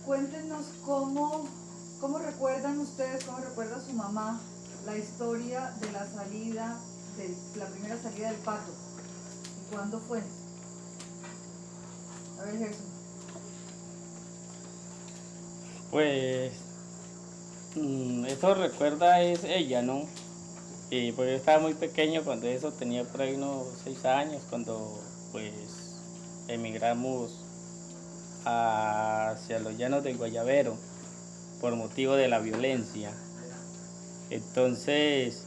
Cuéntenos cómo recuerdan ustedes, cómo recuerda su mamá la historia de la salida, de la primera salida del pato. ¿Y cuándo fue? A ver, Gerson. Pues eso recuerda es ella, ¿no? Y pues yo estaba muy pequeño cuando eso, tenía por ahí unos 6 años, cuando pues emigramos hacia los llanos del Guayabero por motivo de la violencia. Entonces,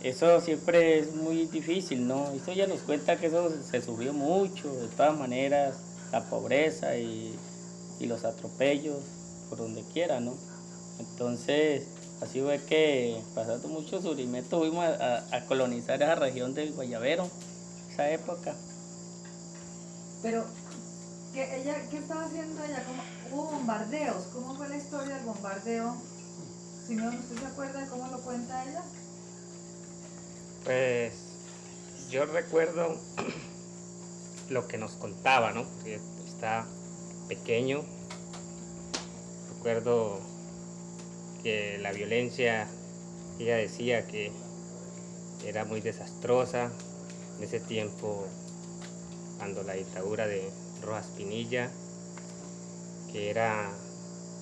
eso siempre es muy difícil, ¿no? Eso ya nos cuenta que eso se sufrió mucho, de todas maneras, la pobreza y los atropellos por donde quiera, ¿no? Entonces, así fue que pasando mucho sufrimiento fuimos a colonizar esa región del Guayabero, esa época. Pero, ¿qué estaba haciendo ella? ¿Hubo bombardeos? ¿Cómo fue la historia del bombardeo? Simeón, ¿usted se acuerda de cómo lo cuenta ella? Pues yo recuerdo lo que nos contaba, ¿no? Porque estaba pequeño. Recuerdo que la violencia, ella decía que era muy desastrosa en ese tiempo, cuando la dictadura de Rojas Pinilla, que era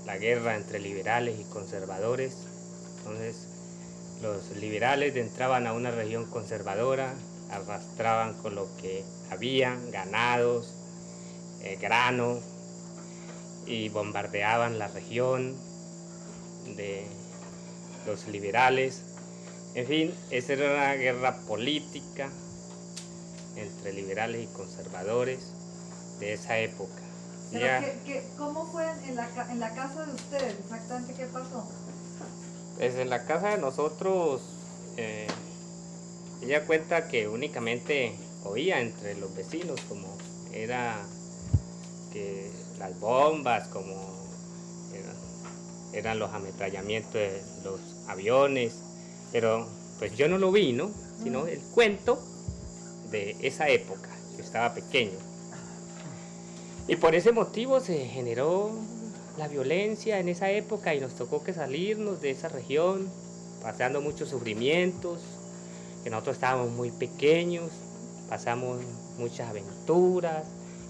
la guerra entre liberales y conservadores. Entonces los liberales entraban a una región conservadora, arrastraban con lo que había, ganados, grano, y bombardeaban la región de los liberales. En fin, esa era una guerra política entre liberales y conservadores de esa época. Pero ¿cómo fue en la casa de ustedes? Exactamente, ¿qué pasó? Pues en la casa de nosotros, ella cuenta que únicamente oía entre los vecinos como era que las bombas, como eran los ametrallamientos de los aviones, pero pues yo no lo vi, ¿no? Sino el cuento de esa época, yo estaba pequeño. Y por ese motivo se generó la violencia en esa época y nos tocó que salirnos de esa región, pasando muchos sufrimientos, que nosotros estábamos muy pequeños, pasamos muchas aventuras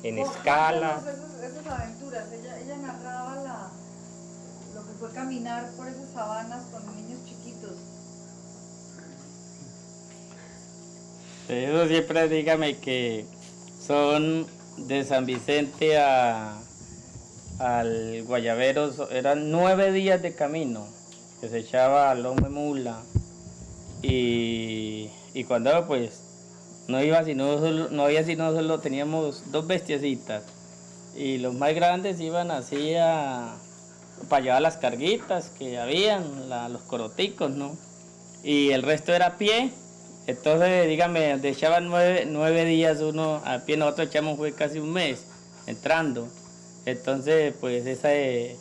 en escala. Esas aventuras, ella narraba lo que fue caminar por esas sabanas con niños chiquitos. Eso siempre dígame que son de San Vicente al Guayabero, eran 9 días de camino que se echaba al lomo de mula y cuando pues no iba sino solo, no había sino solo teníamos 2 bestiecitas y los más grandes iban así para llevar las carguitas que habían, los coroticos, ¿no? Y el resto era a pie. Entonces, dígame, donde echaban 9 días uno a pie, nosotros echamos fue casi un mes entrando. Entonces, pues ese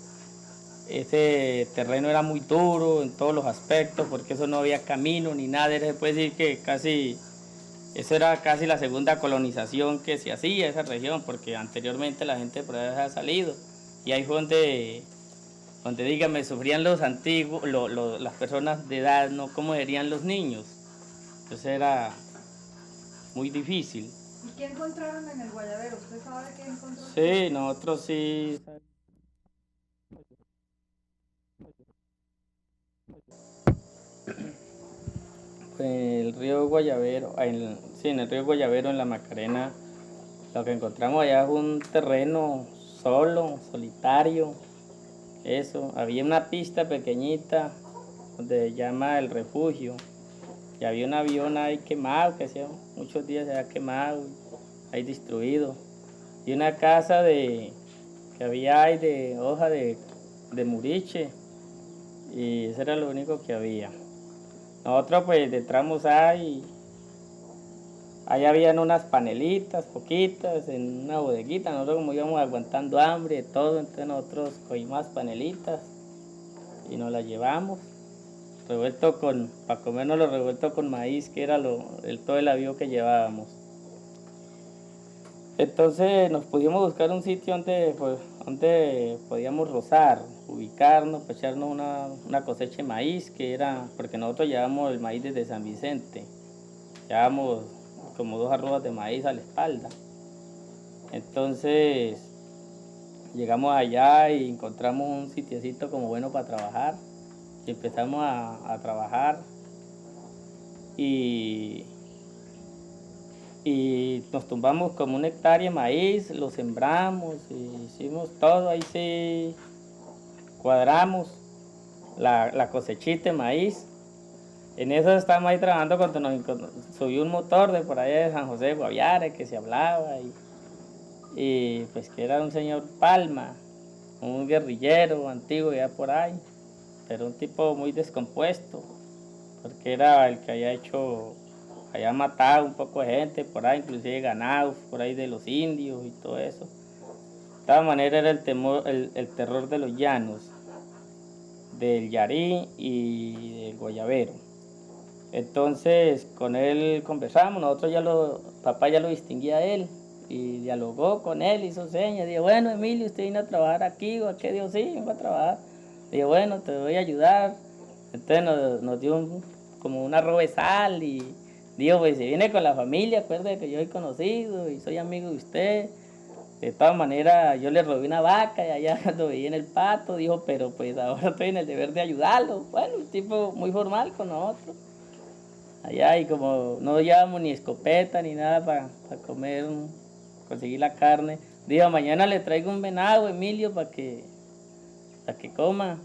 terreno era muy duro en todos los aspectos, porque eso no había camino ni nada. Se puede decir que eso era casi la segunda colonización que se hacía esa región, porque anteriormente la gente por ahí había salido. Y ahí fue donde dígame, sufrían los antiguos, las personas de edad, ¿no? ¿Cómo serían los niños? Entonces era muy difícil. ¿Y qué encontraron en el Guayabero? ¿Usted sabe qué encontró? Sí, nosotros sí. El río Guayabero, sí, en el río Guayabero, en la Macarena, lo que encontramos allá es un terreno solo, solitario. Eso, había una pista pequeñita donde se llama el refugio. Y había un avión ahí quemado, que hacía muchos días se había quemado, ahí destruido. Y una casa que había ahí de hoja de muriche. Y eso era lo único que había. Nosotros pues entramos ahí habían unas panelitas, poquitas, en una bodeguita. Nosotros como íbamos aguantando hambre y todo, entonces nosotros cogimos más panelitas y nos las llevamos. Para comernos lo revuelto con maíz, que era todo el avío que llevábamos. Entonces nos pudimos buscar un sitio donde, pues, donde podíamos rozar, ubicarnos, para echarnos una cosecha de maíz, que era, porque nosotros llevamos el maíz desde San Vicente, llevamos como 2 arrobas de maíz a la espalda. Entonces llegamos allá y encontramos un sitiecito como bueno para trabajar y empezamos a trabajar y, y nos tumbamos como 1 hectárea de maíz, lo sembramos, y hicimos todo, ahí sí cuadramos la cosechita de maíz. En eso estábamos ahí trabajando cuando subió un motor de por allá de San José de Guaviare que se hablaba y pues que era un señor Palma, un guerrillero antiguo ya por ahí, pero un tipo muy descompuesto, porque era el que había matado un poco de gente por ahí, inclusive ganado por ahí de los indios y todo eso. De todas maneras era el terror de los llanos, del Yarí y del Guayabero. Entonces con él conversamos, papá ya lo distinguía a él y dialogó con él, hizo señas, dijo, bueno Emilio, usted vino a trabajar aquí, o a qué, dijo, sí, vengo a trabajar. Dijo, bueno, te voy a ayudar. Entonces nos dio como una arroba de sal y dijo, pues si viene con la familia, acuérdate que yo soy conocido y soy amigo de usted. De todas maneras, yo le robé una vaca y allá cuando veía en el pato, dijo, pero pues ahora estoy en el deber de ayudarlo. Bueno, un tipo muy formal con nosotros. Allá y como no llevamos ni escopeta ni nada para comer, conseguir la carne, dijo, mañana le traigo un venado, Emilio, para que coma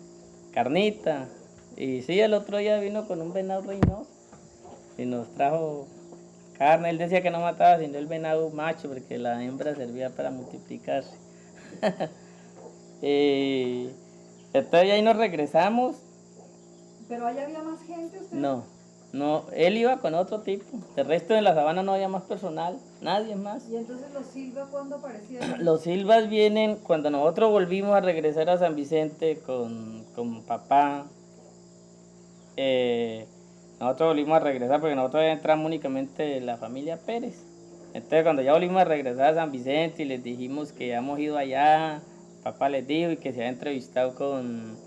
carnita. Y sí, el otro día vino con un venado reynoso y nos trajo carne. Él decía que no mataba sino el venado macho porque la hembra servía para multiplicarse. Entonces ahí nos regresamos. ¿Pero allá había más gente usted? No, él iba con otro tipo. El resto de la sabana no había más personal, nadie más. ¿Y entonces los Silva cuándo aparecieron? Los Silvas vienen cuando nosotros volvimos a regresar a San Vicente con papá. Nosotros volvimos a regresar porque nosotros ya entramos únicamente la familia Pérez. Entonces cuando ya volvimos a regresar a San Vicente y les dijimos que habíamos ido allá, papá les dijo y que se había entrevistado con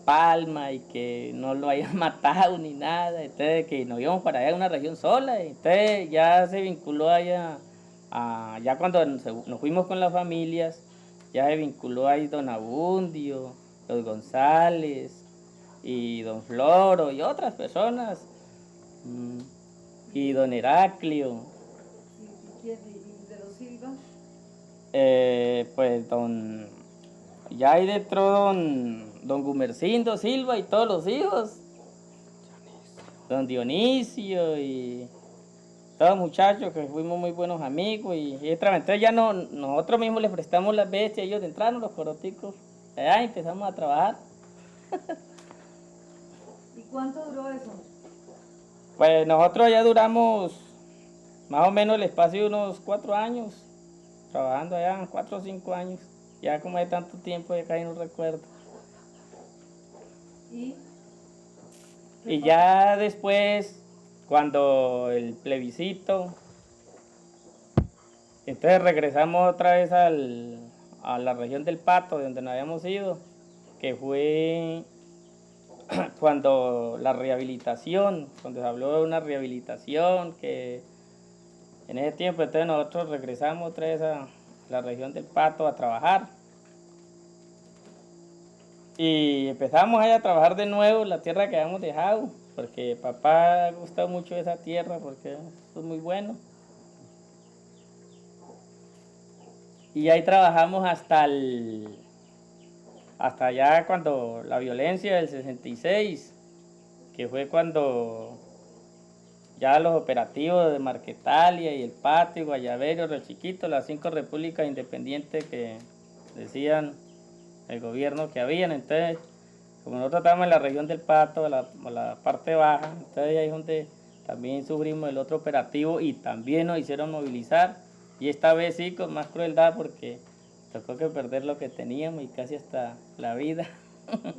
Palma y que no lo habían matado ni nada, entonces que nos íbamos para allá a una región sola, entonces ya se vinculó allá, ya cuando nos fuimos con las familias, ya se vinculó ahí don Abundio, los González y don Floro y otras personas, y don Heraclio, ¿Y de los Silva? Pues ya ahí dentro don Gumercindo Silva y todos los hijos, don Dionisio y todos los muchachos que fuimos muy buenos amigos entonces ya nosotros mismos les prestamos las bestias, ellos entraron los coroticos, allá empezamos a trabajar. ¿Y cuánto duró eso? Pues nosotros ya duramos más o menos el espacio de unos 4 años, trabajando allá, 4 o 5 años, ya como de tanto tiempo ya casi no recuerdo. Y ya después, cuando el plebiscito, entonces regresamos otra vez a la región del Pato, de donde nos habíamos ido, que fue cuando la rehabilitación, cuando se habló de una rehabilitación, que en ese tiempo entonces nosotros regresamos otra vez a la región del Pato a trabajar. Y empezamos ahí a trabajar de nuevo la tierra que habíamos dejado, porque papá gusta mucho esa tierra, porque es muy bueno. Y ahí trabajamos hasta ya cuando la violencia del 66, que fue cuando ya los operativos de Marquetalia y el Pato y Guayabero, Río Chiquito, las 5 repúblicas independientes que decían el gobierno que habían. Entonces, como nosotros estábamos en la región del Pato, la parte baja, entonces ahí es donde también sufrimos el otro operativo y también nos hicieron movilizar, y esta vez sí con más crueldad porque tocó que perder lo que teníamos y casi hasta la vida.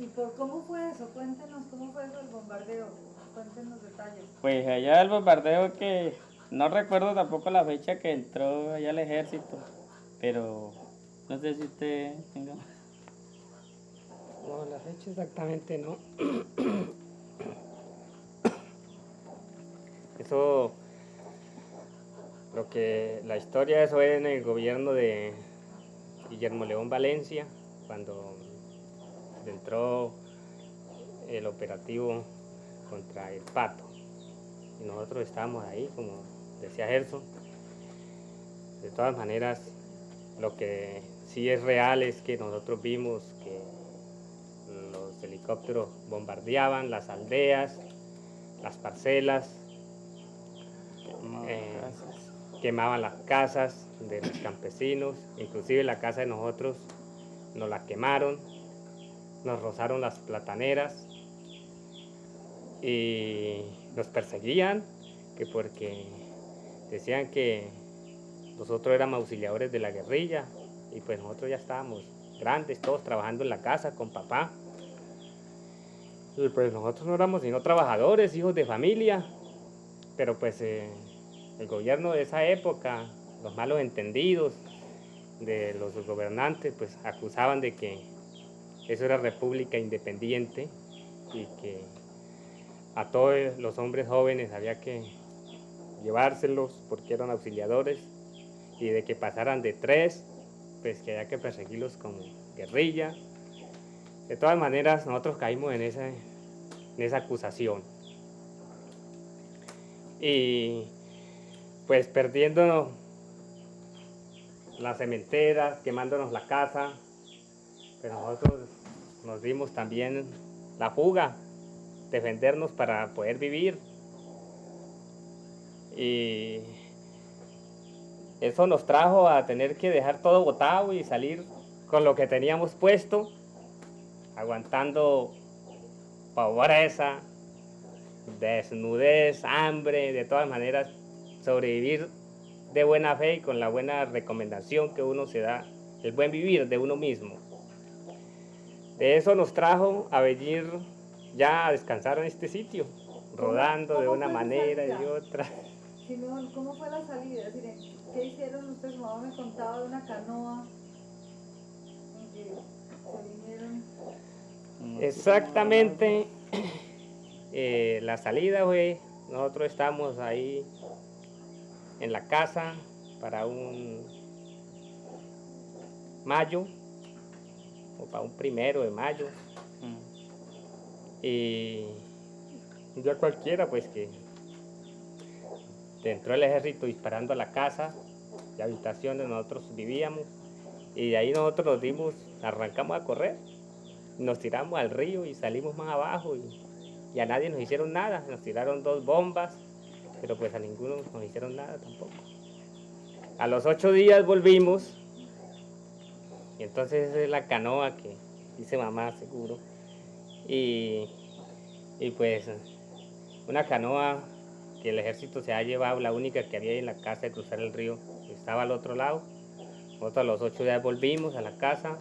¿Y cómo fue eso? Cuéntenos cómo fue eso el bombardeo, cuéntenos detalles. Pues allá el bombardeo que No recuerdo tampoco la fecha que entró allá al ejército, pero no sé si usted tenga. No, la fecha exactamente no. Eso, la historia de eso es en el gobierno de Guillermo León Valencia, cuando entró el operativo contra el Pato. Y nosotros estábamos ahí, como decía Gerson. De todas maneras, lo que sí es real es que nosotros vimos que los helicópteros bombardeaban las aldeas, las parcelas, quemaban las casas de los campesinos, inclusive la casa de nosotros nos la quemaron, nos rozaron las plataneras y nos perseguían, que porque decían que nosotros éramos auxiliadores de la guerrilla y pues nosotros ya estábamos grandes, todos trabajando en la casa con papá. Y pues nosotros no éramos sino trabajadores, hijos de familia, pero pues el gobierno de esa época, los malos entendidos de los gobernantes, pues acusaban de que eso era república independiente y que a todos los hombres jóvenes había que llevárselos porque eran auxiliadores y de que pasaran de 3, pues que había que perseguirlos como guerrilla. De todas maneras, nosotros caímos en esa acusación. Y pues perdiéndonos las cementeras, quemándonos la casa, pues nosotros nos dimos también la fuga, defendernos para poder vivir. Y eso nos trajo a tener que dejar todo botado y salir con lo que teníamos puesto, aguantando pobreza, desnudez, hambre, de todas maneras sobrevivir de buena fe y con la buena recomendación que uno se da, el buen vivir de uno mismo. De eso nos trajo a venir ya a descansar en este sitio, rodando de una manera y de otra. Simón, ¿cómo fue la salida? Es decir, ¿qué hicieron ustedes? Su mamá me contaba de una canoa en que se vinieron. Exactamente, la salida fue, nosotros estábamos ahí en la casa para un mayo, o para un 1 de mayo, y ya cualquiera pues que entró el ejército disparando a la casa de habitación donde nosotros vivíamos, y de ahí nosotros nos dimos, arrancamos a correr, nos tiramos al río y salimos más abajo y a nadie nos hicieron nada, nos tiraron 2 bombas, pero pues a ninguno nos hicieron nada tampoco. A los 8 días volvimos y entonces esa es la canoa que dice mamá seguro, y pues una canoa que el ejército se ha llevado, la única que había en la casa de cruzar el río, estaba al otro lado. Nosotros a los 8 días volvimos a la casa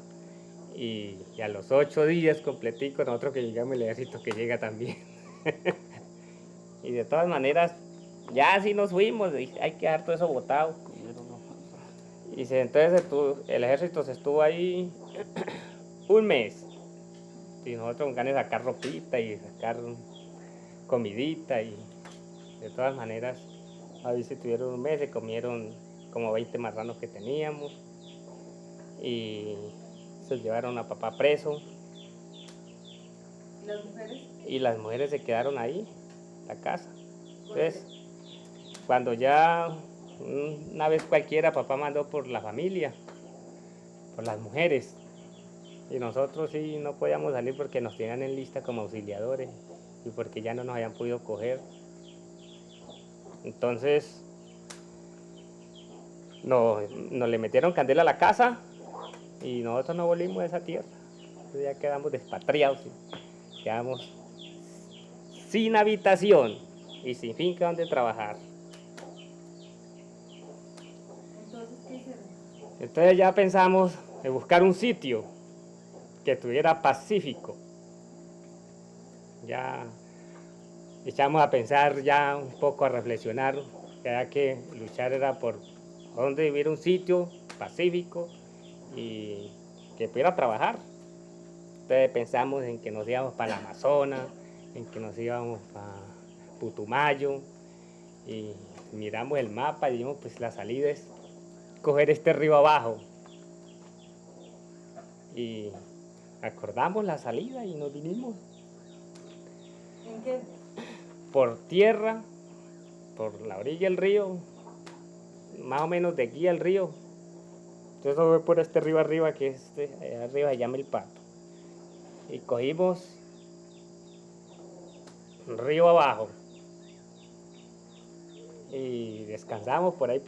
y a los 8 días completicos nosotros que llegamos, el ejército que llega también. Y de todas maneras, ya así nos fuimos, hay que dejar todo eso botado. Y entonces el ejército se estuvo ahí un mes. Y nosotros con ganas de sacar ropita y sacar comidita, y de todas maneras ahí se tuvieron un mes, se comieron como 20 marranos que teníamos y se llevaron a papá preso. ¿Y las mujeres? Y las mujeres se quedaron ahí, en la casa. Entonces, cuando ya una vez cualquiera papá mandó por la familia, por las mujeres, y nosotros sí no podíamos salir porque nos tenían en lista como auxiliadores y porque ya no nos habían podido coger. Entonces nos le metieron candela a la casa y nosotros no volvimos a esa tierra. Entonces ya quedamos despatriados, quedamos sin habitación y sin finca donde trabajar. Entonces, ¿qué hicieron? Entonces ya pensamos en buscar un sitio que estuviera pacífico. Ya echamos a pensar, ya un poco a reflexionar que había que luchar era por dónde vivir, un sitio pacífico y que pudiera trabajar. Entonces pensamos en que nos íbamos para el Amazonas, en que nos íbamos para Putumayo, y miramos el mapa y dijimos, pues la salida es coger este río abajo. Y acordamos la salida y nos vinimos ¿En qué? por tierra, por la orilla del río, más o menos de aquí al río. Entonces eso fue por este río arriba, que allá arriba se llama El Pato. Y cogimos río abajo y descansamos por ahí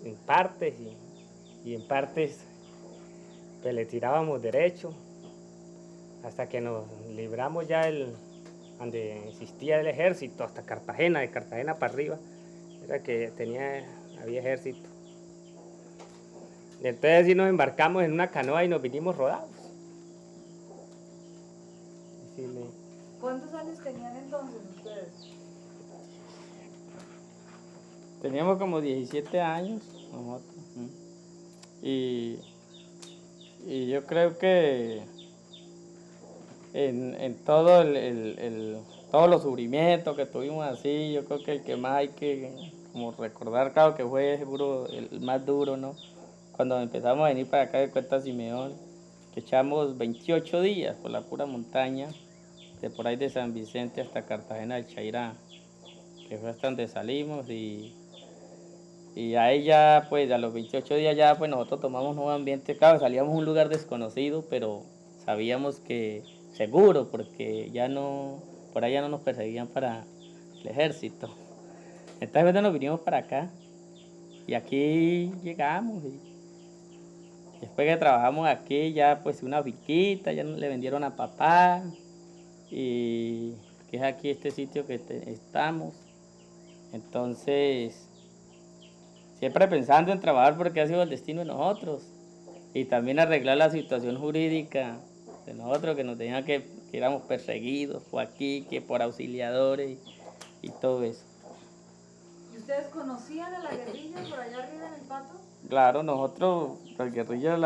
en partes y en partes pues le tirábamos derecho hasta que nos libramos ya donde existía el ejército, hasta Cartagena, de Cartagena para arriba, era que había ejército. Y entonces sí nos embarcamos en una canoa y nos vinimos rodados. ¿Cuántos años tenían entonces ustedes? Teníamos como 17 años nosotros. Y yo creo que en todo todos los sufrimientos que tuvimos así, yo creo que el que más hay que como recordar, claro que fue seguro el más duro, ¿no? Cuando empezamos a venir para acá de Cuesta Simeón, que echamos 28 días por la pura montaña, de por ahí de San Vicente hasta Cartagena del Chairá, que fue hasta donde salimos y ahí ya, pues a los 28 días ya, pues nosotros tomamos nuevo ambiente, claro, salíamos a un lugar desconocido, pero sabíamos que seguro, porque ya no, por allá no nos perseguían para el ejército. Entonces nos vinimos para acá y aquí llegamos y después que trabajamos aquí ya pues una finquita, ya le vendieron a papá y que es aquí este sitio que estamos. Entonces siempre pensando en trabajar porque ha sido el destino de nosotros y también arreglar la situación jurídica de nosotros, que nos tenían que éramos perseguidos por aquí, que por auxiliadores y todo eso. ¿Y ustedes conocían a la guerrilla por allá arriba en El Pato? Claro, nosotros, las guerrillas,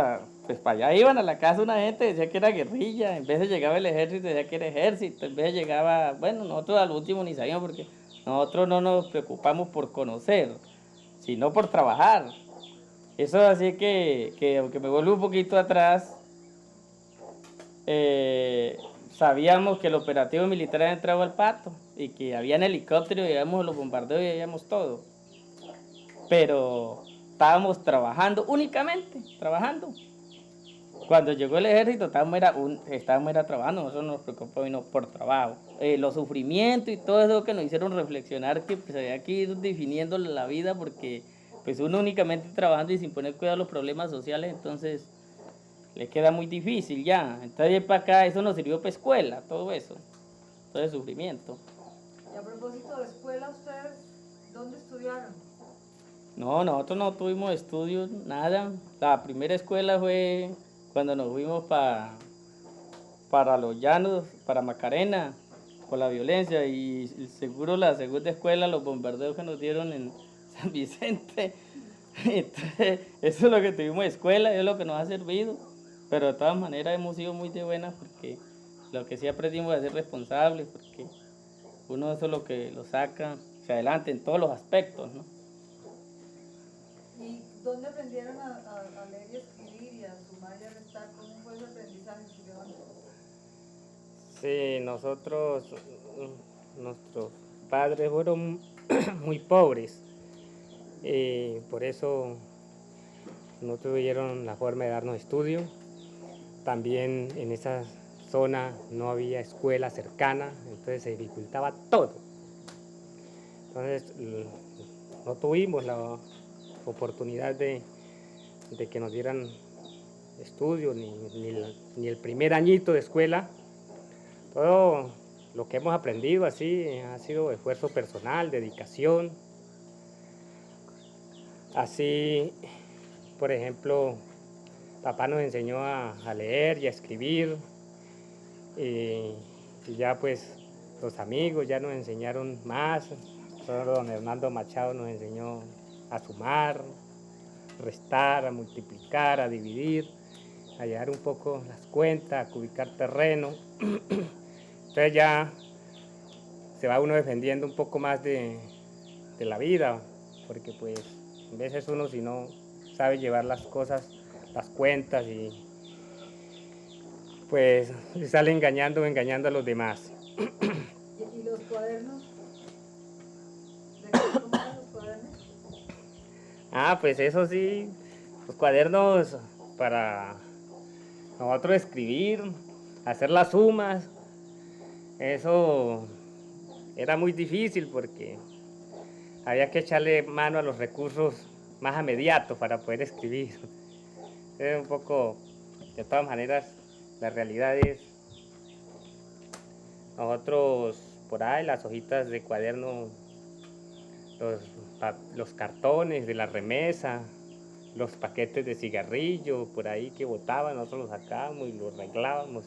pues para allá iban a la casa una gente, decía que era guerrilla, en vez de llegaba el ejército, decía que era ejército, en vez de llegaba, bueno, nosotros al último ni sabíamos porque nosotros no nos preocupamos por conocer, sino por trabajar. Eso así que aunque me vuelvo un poquito atrás, sabíamos que el operativo militar había entrado al Pato y que habían helicópteros, veíamos los bombardeos y veíamos todo. Pero estábamos trabajando, únicamente trabajando. Cuando llegó el ejército estábamos trabajando, nosotros nos preocupamos por trabajo. Los sufrimientos y todo eso que nos hicieron reflexionar que pues, había que ir definiendo la vida porque pues uno únicamente trabajando y sin poner cuidado a los problemas sociales, entonces le queda muy difícil ya. Entonces para acá eso nos sirvió para escuela, todo eso, todo el sufrimiento. Y a propósito de escuela, ¿ustedes dónde estudiaron? No, nosotros no tuvimos estudios, nada. La primera escuela fue cuando nos fuimos para los llanos, para Macarena, por la violencia. Y seguro la segunda escuela, los bombardeos que nos dieron en San Vicente. Entonces, eso es lo que tuvimos escuela, es lo que nos ha servido. Pero de todas maneras hemos sido muy de buenas porque lo que sí aprendimos es ser responsables, porque uno eso es lo que lo saca hacia adelante en todos los aspectos, ¿no? ¿Y dónde aprendieron a leer y escribir y a sumar y a restar? ¿Cómo fue ese aprendizaje? Sí, nuestros padres fueron muy pobres, por eso no tuvieron la forma de darnos estudio. También en esa zona no había escuela cercana, entonces se dificultaba todo. Entonces no tuvimos la oportunidad de que nos dieran estudio, ni el primer añito de escuela. Todo lo que hemos aprendido así ha sido esfuerzo personal, dedicación. Así, por ejemplo, papá nos enseñó a leer y a escribir, y ya pues los amigos ya nos enseñaron más, Solo don Hernando Machado nos enseñó a sumar, restar, a multiplicar, a dividir, a llevar un poco las cuentas, a ubicar terreno. Entonces ya se va uno defendiendo un poco más de la vida, porque pues a veces uno si no sabe llevar las cosas, las cuentas y pues sale engañando a los demás. ¿Y los cuadernos? ¿Cómo eran los cuadernos? Ah, pues eso sí, los cuadernos para nosotros escribir, hacer las sumas, eso era muy difícil porque había que echarle mano a los recursos más inmediatos para poder escribir. Es un poco, de todas maneras, la realidad es, nosotros por ahí las hojitas de cuaderno, los cartones de la remesa, los paquetes de cigarrillo por ahí que botaban, nosotros los sacábamos y los arreglábamos.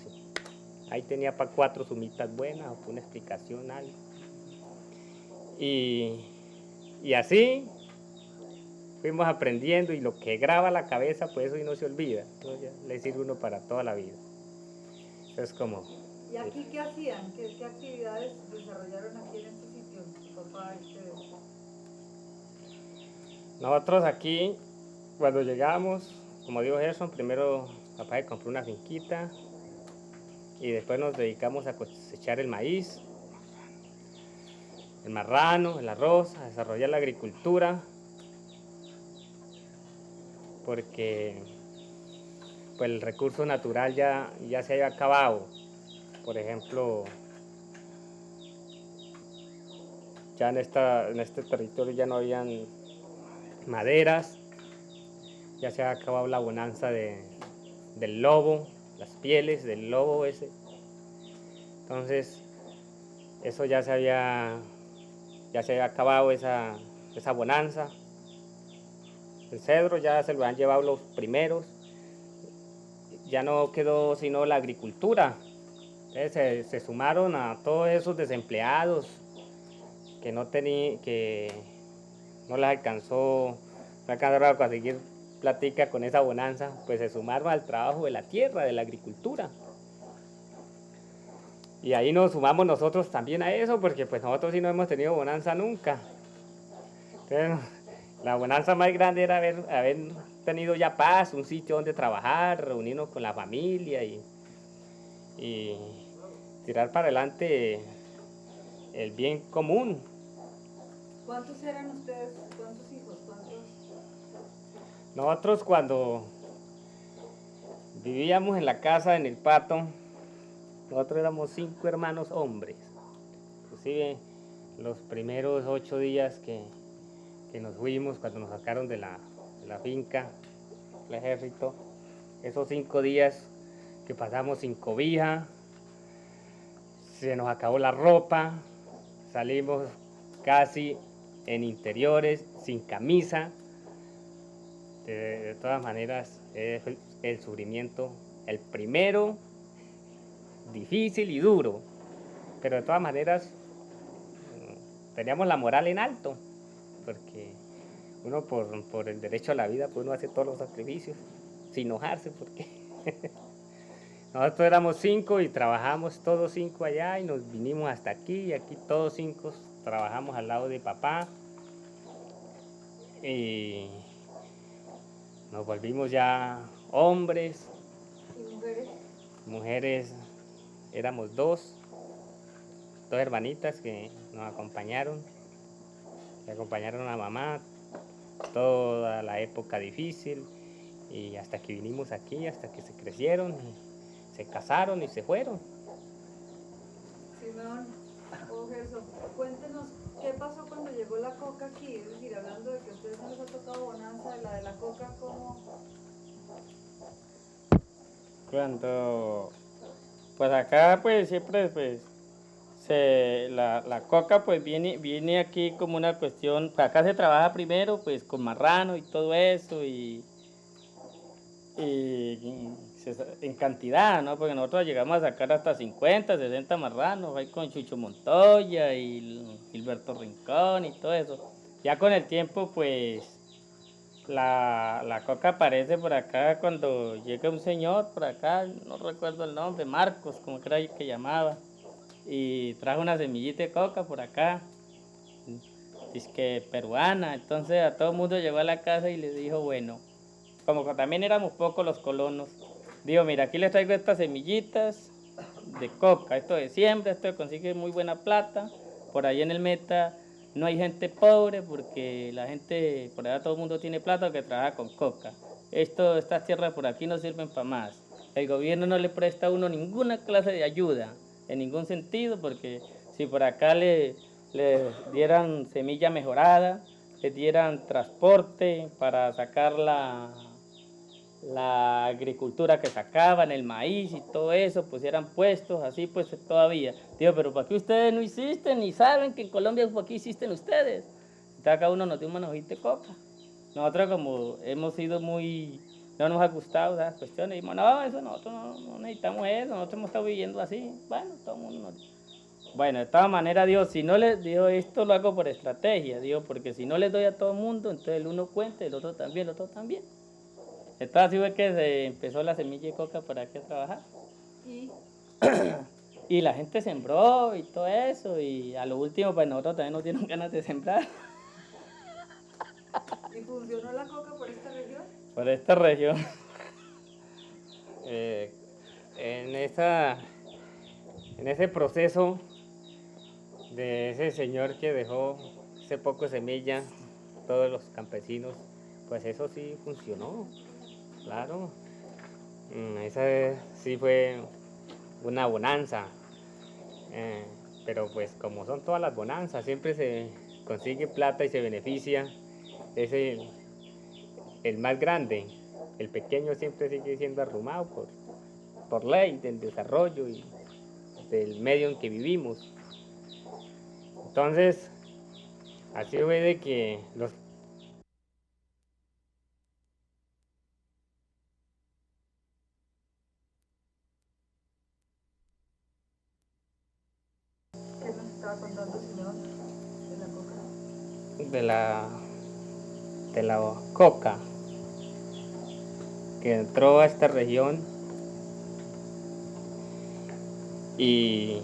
Ahí tenía para 4 sumitas buenas o una explicación, algo. Y así fuimos aprendiendo y lo que graba la cabeza, pues eso y no se olvida. Entonces ya le sirve uno para toda la vida. Entonces como... ¿Y aquí qué hacían? ¿Qué actividades desarrollaron aquí en este sitio, tu papá y ustedes? Nosotros aquí, cuando llegamos, como dijo Gerson, primero papá se compró una finquita y después nos dedicamos a cosechar el maíz, el marrano, el arroz, a desarrollar la agricultura, porque pues, el recurso natural ya se había acabado. Por ejemplo, ya en este territorio ya no habían maderas, ya se había acabado la bonanza del lobo, las pieles del lobo ese. Entonces, eso ya se había acabado esa bonanza. El cedro ya se lo han llevado los primeros, ya no quedó sino la agricultura. Entonces se sumaron a todos esos desempleados que no les alcanzaron a conseguir platica con esa bonanza, pues se sumaron al trabajo de la tierra, de la agricultura. Y ahí nos sumamos nosotros también a eso, porque pues nosotros sí no hemos tenido bonanza nunca. Entonces, la bonanza más grande era haber tenido ya paz, un sitio donde trabajar, reunirnos con la familia y tirar para adelante el bien común. ¿Cuántos eran ustedes? ¿Cuántos hijos? ¿Cuántos? Nosotros cuando vivíamos en la casa en el Pato, nosotros éramos 5 hermanos hombres. Inclusive los primeros 8 días que nos fuimos, cuando nos sacaron de la finca, el ejército, esos 5 días que pasamos sin cobija, se nos acabó la ropa, salimos casi en interiores, sin camisa. De todas maneras, es el sufrimiento, el primero, difícil y duro, pero de todas maneras teníamos la moral en alto, porque uno por el derecho a la vida, pues uno hace todos los sacrificios, sin enojarse, porque nosotros éramos 5 y trabajamos todos 5 allá y nos vinimos hasta aquí, y aquí todos 5 trabajamos al lado de papá y nos volvimos ya hombres. ¿Y mujeres? Mujeres éramos 2 hermanitas que nos acompañaron a mamá toda la época difícil y hasta que vinimos aquí, hasta que se crecieron y se casaron y se fueron. Simón, o Gerson, cuéntenos qué pasó cuando llegó la coca aquí, es decir, hablando de que a ustedes no les ha tocado bonanza, la de la coca, ¿cómo? Cuando, pues acá pues siempre pues la coca pues viene aquí como una cuestión, pues acá se trabaja primero pues con marrano y todo eso y en cantidad, ¿no? Porque nosotros llegamos a sacar hasta 50, 60 marranos, ahí con Chucho Montoya y Gilberto Rincón y todo eso. Ya con el tiempo, pues, la coca aparece por acá cuando llega un señor por acá, no recuerdo el nombre, Marcos, como que era que llamaba, y trajo una semillita de coca por acá, es que peruana. Entonces a todo el mundo llegó a la casa y le dijo, bueno, como que también éramos pocos los colonos, digo, mira, aquí les traigo estas semillitas de coca, esto de siembra, esto consigue muy buena plata, por ahí en el Meta no hay gente pobre porque la gente, por allá todo el mundo tiene plata que trabaja con coca. Estas tierras por aquí no sirven para más. El gobierno no le presta a uno ninguna clase de ayuda, en ningún sentido, porque si por acá le dieran semilla mejorada, le dieran transporte para sacar la agricultura que sacaban, el maíz y todo eso, pusieran puestos así, pues todavía. Digo, pero ¿para qué ustedes no existen ni saben que en Colombia por aquí existen ustedes? Entonces cada uno nos dio un manojito de coca. Nosotros como hemos sido muy, no nos ha gustado esas cuestiones, dijimos, no, eso nosotros no necesitamos eso, nosotros hemos estado viviendo así. Bueno, todo el mundo nos... Bueno, de todas maneras, Dios, si no les digo esto lo hago por estrategia, digo, porque si no les doy a todo el mundo, entonces el uno cuenta, el otro también, el otro también. Entonces así fue que se empezó la semilla de coca para aquí a trabajar. Y, Y la gente sembró y todo eso, y a lo último pues nosotros también nos dieron ganas de sembrar ¿Y funcionó la coca por esta región? por esta región. En ese proceso de ese señor que dejó ese poco semilla, todos los campesinos, pues eso sí funcionó, claro. Esa sí fue una bonanza, pero pues como son todas las bonanzas, siempre se consigue plata y se beneficia, es el más grande, el pequeño siempre sigue siendo arrumado por ley del desarrollo y del medio en que vivimos. Entonces, así fue de que los ¿Qué nos estaba contando, señor, de la coca? de la coca que entró a esta región y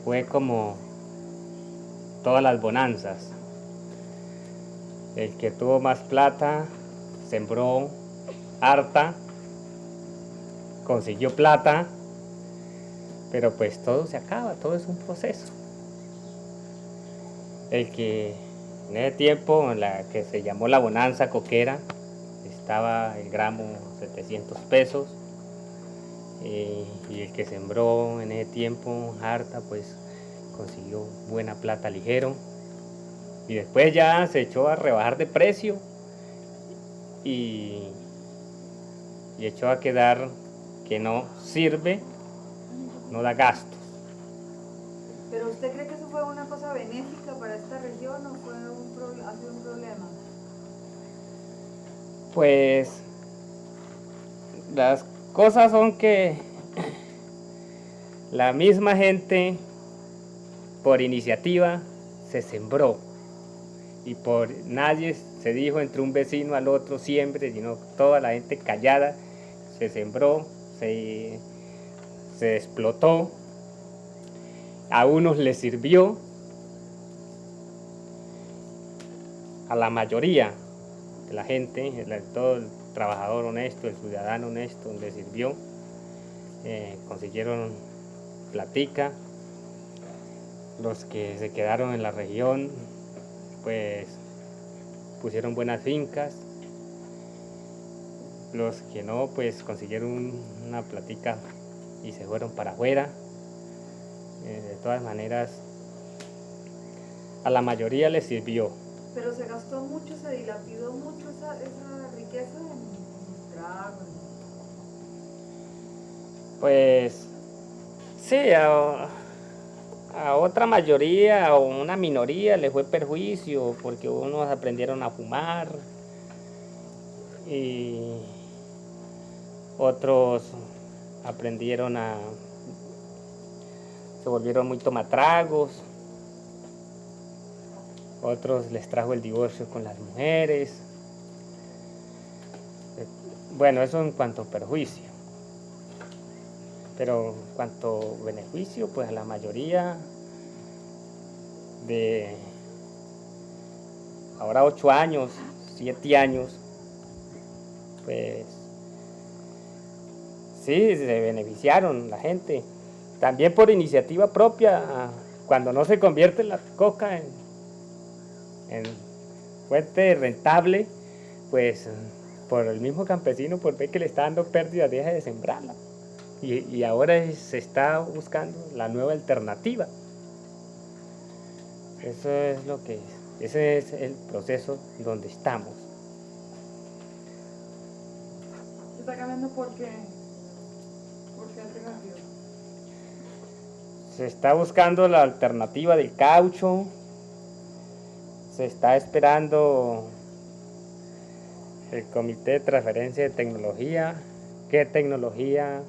fue como todas las bonanzas. El que tuvo más plata sembró harta, consiguió plata, pero pues todo se acaba, todo es un proceso. El que en ese tiempo, en la que se llamó la bonanza coquera, estaba el gramo 700 pesos, y el que sembró en ese tiempo harta, pues consiguió buena plata ligero, y después ya se echó a rebajar de precio y echó a quedar que no sirve, no da gastos. ¿Pero usted cree que eso fue una cosa benéfica para esta región o fue ha sido un problema? Pues las cosas son que la misma gente por iniciativa se sembró y por nadie se dijo entre un vecino al otro siempre, sino toda la gente callada se sembró, se explotó, a unos les sirvió, a la mayoría de la gente, todo el trabajador honesto, el ciudadano honesto le sirvió, consiguieron platica. Los que se quedaron en la región pues pusieron buenas fincas, los que no pues consiguieron una platica y se fueron para afuera. De todas maneras a la mayoría les sirvió. Pero se gastó mucho, se dilapidó mucho esa riqueza en tragos. Pues sí, a otra mayoría o una minoría le fue perjuicio porque unos aprendieron a fumar y otros se volvieron muy tomatragos, otros les trajo el divorcio con las mujeres. Bueno, eso en cuanto a perjuicio. Pero en cuanto a beneficio, pues a la mayoría de ahora 8 años, 7 años, pues sí, se beneficiaron la gente. También por iniciativa propia, cuando no se convierte la coca en fuente rentable, pues por el mismo campesino, por ver que le está dando pérdidas, deja de sembrarla. Y ahora se está buscando la nueva alternativa. Eso es ese es el proceso donde estamos. ¿Se está cambiando por qué? ¿Por qué alternativa? Se está buscando la alternativa del caucho, se está esperando el Comité de Transferencia de Tecnología, qué tecnología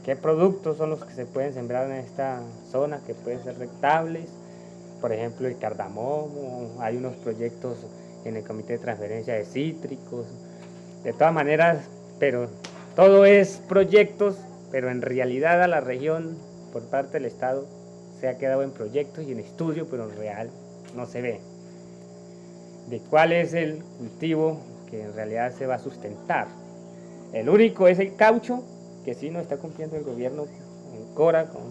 qué productos son los que se pueden sembrar en esta zona que pueden ser rentables. Por ejemplo, el cardamomo, hay unos proyectos en el Comité de Transferencia de Cítricos. De todas maneras, pero todo es proyectos, pero en realidad a la región, por parte del Estado, se ha quedado en proyectos y en estudio, pero en real no se ve. De cuál es el cultivo que en realidad se va a sustentar. El único es el caucho, que sí no está cumpliendo el gobierno en Cora con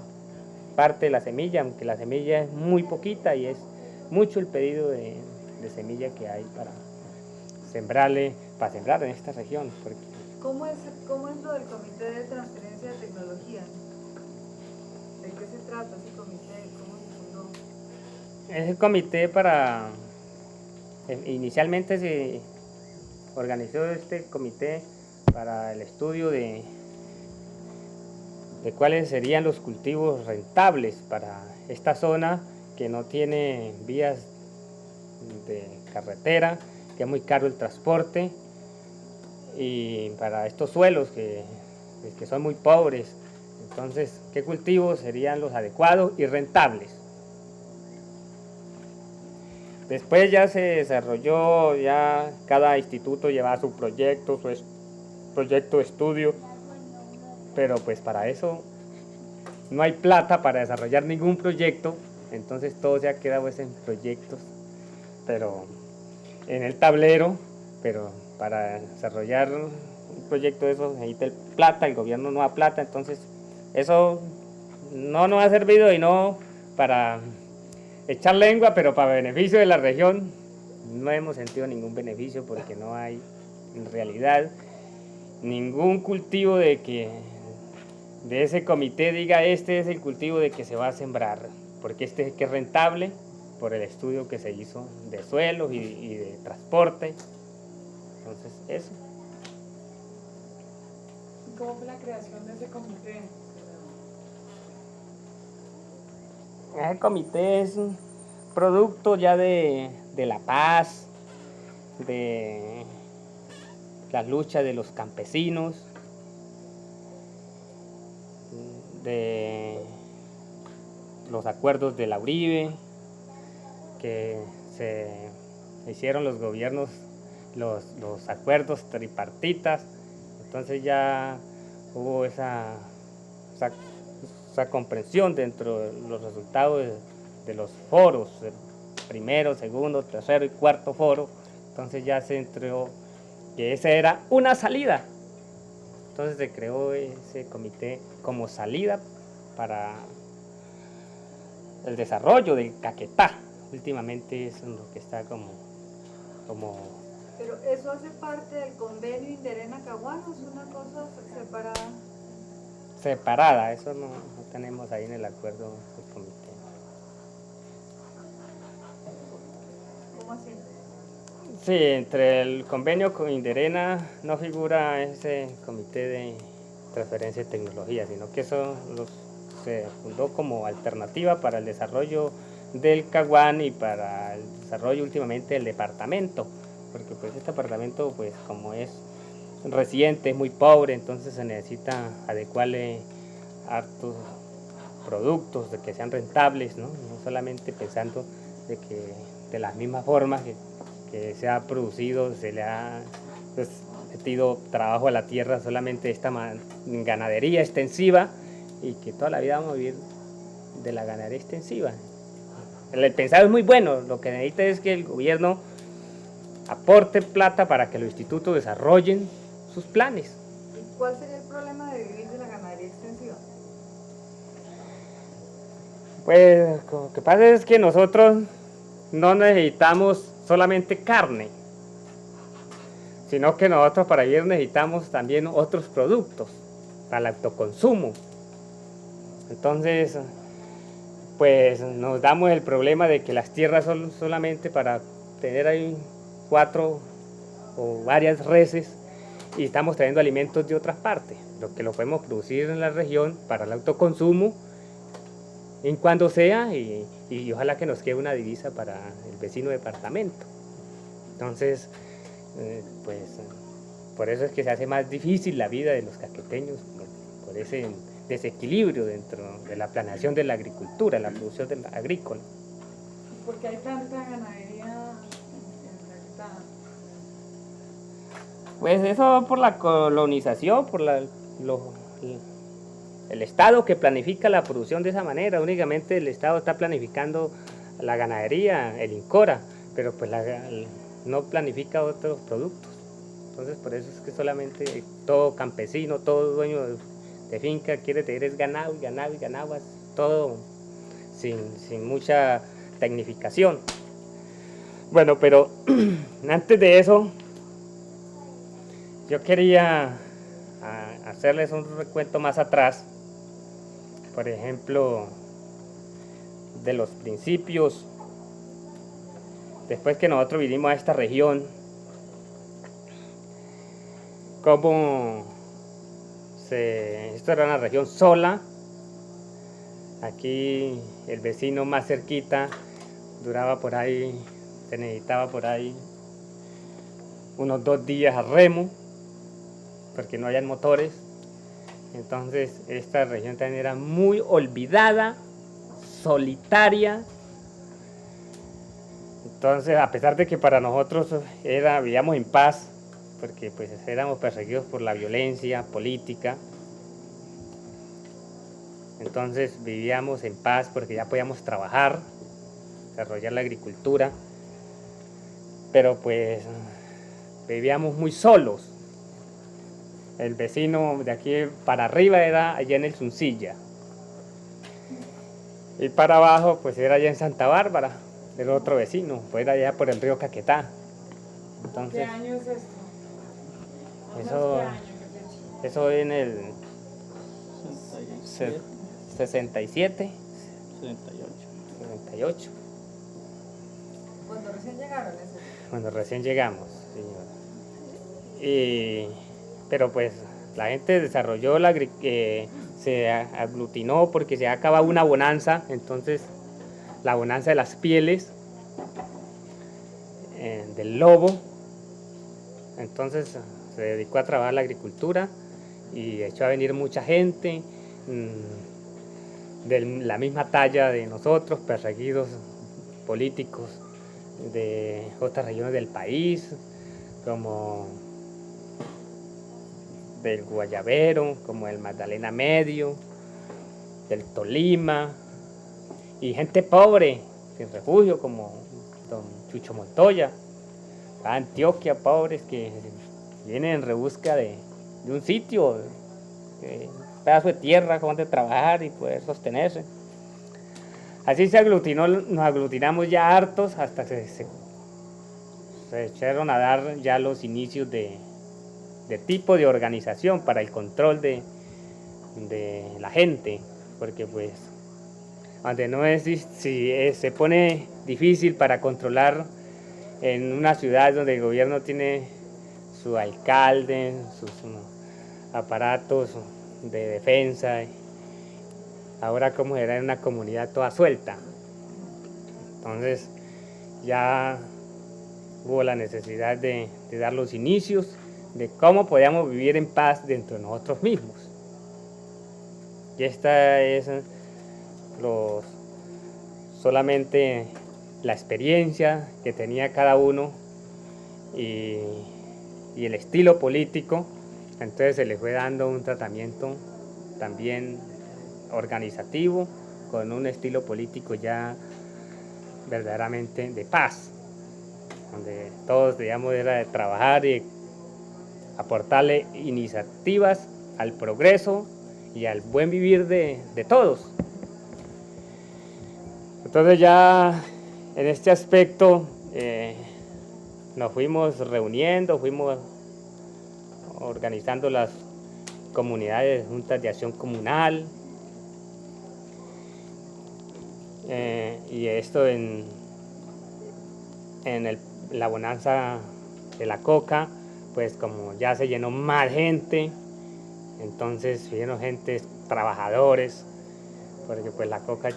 parte de la semilla, aunque la semilla es muy poquita y es mucho el pedido de semilla que hay para sembrar en esta región. Porque ¿Cómo es lo del Comité de Transferencia de Tecnología? ¿De qué se trata ese comité? ¿Cómo se fundó? es el comité inicialmente se organizó este comité para el estudio de cuáles serían los cultivos rentables para esta zona que no tiene vías de carretera, que es muy caro el transporte, y para estos suelos que son muy pobres. Entonces, ¿qué cultivos serían los adecuados y rentables? Después ya se desarrolló, ya cada instituto llevaba su proyecto de estudio, pero pues para eso no hay plata para desarrollar ningún proyecto, entonces todo se ha quedado en proyectos, pero en el tablero, pero para desarrollar un proyecto de eso necesita plata, el gobierno no da plata, entonces eso no nos ha servido y no para echar lengua, pero para beneficio de la región no hemos sentido ningún beneficio porque no hay en realidad ningún cultivo de ese comité diga este es el cultivo de que se va a sembrar, porque este es el que es rentable por el estudio que se hizo de suelos y de transporte. Entonces eso. ¿Cómo fue la creación de ese comité? El comité es un producto ya de la paz, de las luchas de los campesinos, de los acuerdos de la Uribe, que se hicieron los gobiernos, los acuerdos tripartitas, entonces ya hubo esa comprensión dentro de los resultados de los foros, el primero, segundo, tercero y cuarto foro, entonces ya se entró que esa era una salida. Entonces se creó ese comité como salida para el desarrollo del Caquetá. Últimamente es lo que está como... ¿Pero eso hace parte del convenio Inderena-Caguán o es una cosa separada? Separada, eso no tenemos ahí en el acuerdo del comité. ¿Cómo así? Sí, entre el convenio con Inderena no figura ese comité de transferencia de tecnología, sino que eso se fundó como alternativa para el desarrollo del Caguán y para el desarrollo últimamente del departamento. porque pues este apartamento pues como es reciente, es muy pobre, entonces se necesita adecuarle hartos productos de que sean rentables, ¿no? No solamente pensando de que de la misma forma que se ha producido, se le ha pues, metido trabajo a la tierra, solamente esta ganadería extensiva, y que toda la vida vamos a vivir de la ganadería extensiva. El pensado es muy bueno, lo que necesita es que el gobierno aporte plata para que los institutos desarrollen sus planes. ¿Y cuál sería el problema de vivir de la ganadería extensiva? Pues lo que pasa es que nosotros no necesitamos solamente carne, sino que nosotros para vivir necesitamos también otros productos para el autoconsumo. Entonces, pues nos damos el problema de que las tierras son solamente para tener ahí 4 o varias reses, y estamos trayendo alimentos de otras partes, lo que lo podemos producir en la región para el autoconsumo en cuando sea, y ojalá que nos quede una divisa para el vecino departamento. Entonces, pues por eso es que se hace más difícil la vida de los caqueteños, por ese desequilibrio dentro de la planeación de la agricultura, la producción agrícola. ¿Por qué hay tanta ganadería en Caquetá? Pues eso por la colonización, por el Estado que planifica la producción de esa manera. Únicamente el Estado está planificando la ganadería, el INCORA, pero pues no planifica otros productos. Entonces por eso es que solamente todo campesino, todo dueño de finca quiere tener es ganado y ganado y ganado, todo sin mucha tecnificación. Bueno, pero antes de eso, yo quería hacerles un recuento más atrás, por ejemplo, de los principios, después que nosotros vinimos a esta región, cómo esto era una región sola. Aquí el vecino más cerquita duraba por ahí, se necesitaba por ahí unos 2 días a remo, porque no habían motores. Entonces esta región también era muy olvidada, solitaria. Entonces, a pesar de que para nosotros vivíamos en paz, porque pues éramos perseguidos por la violencia política, entonces vivíamos en paz porque ya podíamos trabajar, desarrollar la agricultura, pero pues vivíamos muy solos. El vecino de aquí para arriba era allá en el Suncilla, y para abajo pues era allá en Santa Bárbara, era otro vecino, pues era allá por el río Caquetá. Entonces, ¿Qué año es esto? Eso en el 67, 68. Cuando recién llegaron, eso. Cuando recién llegamos, señora. Pero pues la gente desarrolló, se aglutinó porque se acababa una bonanza, entonces la bonanza de las pieles, del lobo, entonces se dedicó a trabajar la agricultura y echó a venir mucha gente de la misma talla de nosotros, perseguidos políticos de otras regiones del país, como del Guayabero, como el Magdalena Medio, del Tolima, y gente pobre, sin refugio, como don Chucho Montoya, a Antioquia, pobres que vienen en rebusca de un sitio, un pedazo de tierra con donde trabajar y poder sostenerse. Así nos aglutinamos ya hartos hasta que se echaron a dar ya los inicios de tipo de organización para el control de la gente, porque pues donde no es, si se pone difícil para controlar en una ciudad donde el gobierno tiene su alcalde, sus aparatos de defensa, ahora como era en una comunidad toda suelta. Entonces ya hubo la necesidad de dar los inicios de cómo podíamos vivir en paz dentro de nosotros mismos. Y esta es solamente la experiencia que tenía cada uno y el estilo político. Entonces se le fue dando un tratamiento también organizativo con un estilo político ya verdaderamente de paz, donde todos, digamos, era de trabajar y aportarle iniciativas al progreso y al buen vivir de todos. Entonces ya en este aspecto nos fuimos reuniendo, fuimos organizando las comunidades, juntas de acción comunal, y esto en la bonanza de la coca, pues como ya se llenó más gente, entonces vieron gente, trabajadores, porque pues la coca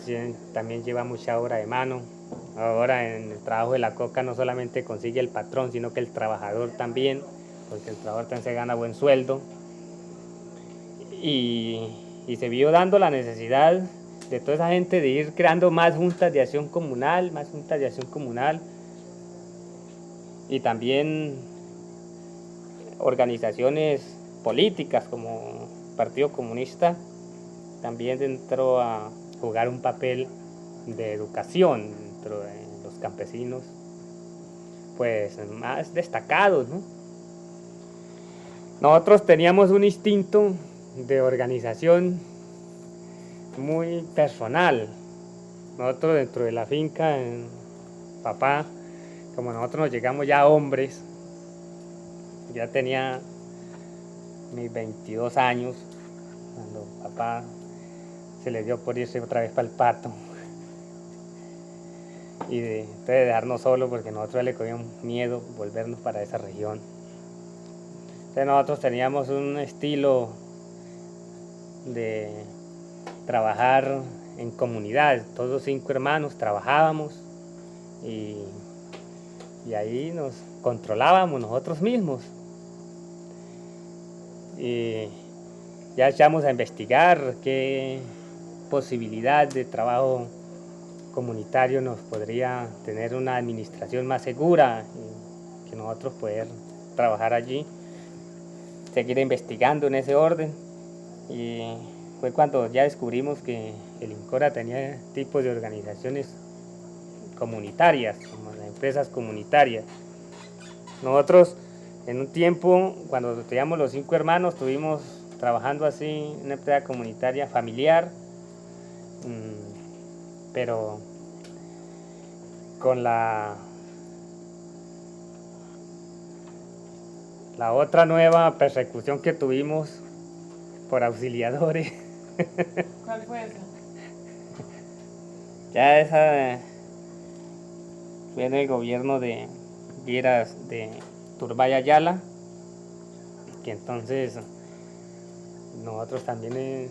también lleva mucha obra de mano. Ahora en el trabajo de la coca no solamente consigue el patrón, sino que el trabajador también, porque el trabajador también se gana buen sueldo. Y se vio dando la necesidad de toda esa gente de ir creando más juntas de acción comunal, y también organizaciones políticas como Partido Comunista también entró a jugar un papel de educación dentro de los campesinos, pues más destacados, ¿no? Nosotros teníamos un instinto de organización muy personal. Nosotros dentro de la finca, papá, como nosotros nos llegamos ya hombres, ya tenía mis 22 años, cuando papá se le dio por irse otra vez para el Pato. Y entonces dejarnos solos, porque nosotros le cogíamos miedo volvernos para esa región. Entonces nosotros teníamos un estilo de trabajar en comunidad, todos los 5 hermanos trabajábamos y ahí nos controlábamos nosotros mismos. Y ya echamos a investigar qué posibilidad de trabajo comunitario nos podría tener una administración más segura y que nosotros poder trabajar allí, seguir investigando en ese orden. Y fue cuando ya descubrimos que el INCORA tenía tipos de organizaciones comunitarias, como las empresas comunitarias. Nosotros en un tiempo, cuando teníamos los 5 hermanos, estuvimos trabajando así en una empresa comunitaria familiar, pero con la otra nueva persecución que tuvimos por auxiliadores. ¿Cuál fue esa? Ya esa fue en el gobierno de Lleras de Turbay Ayala, que entonces nosotros también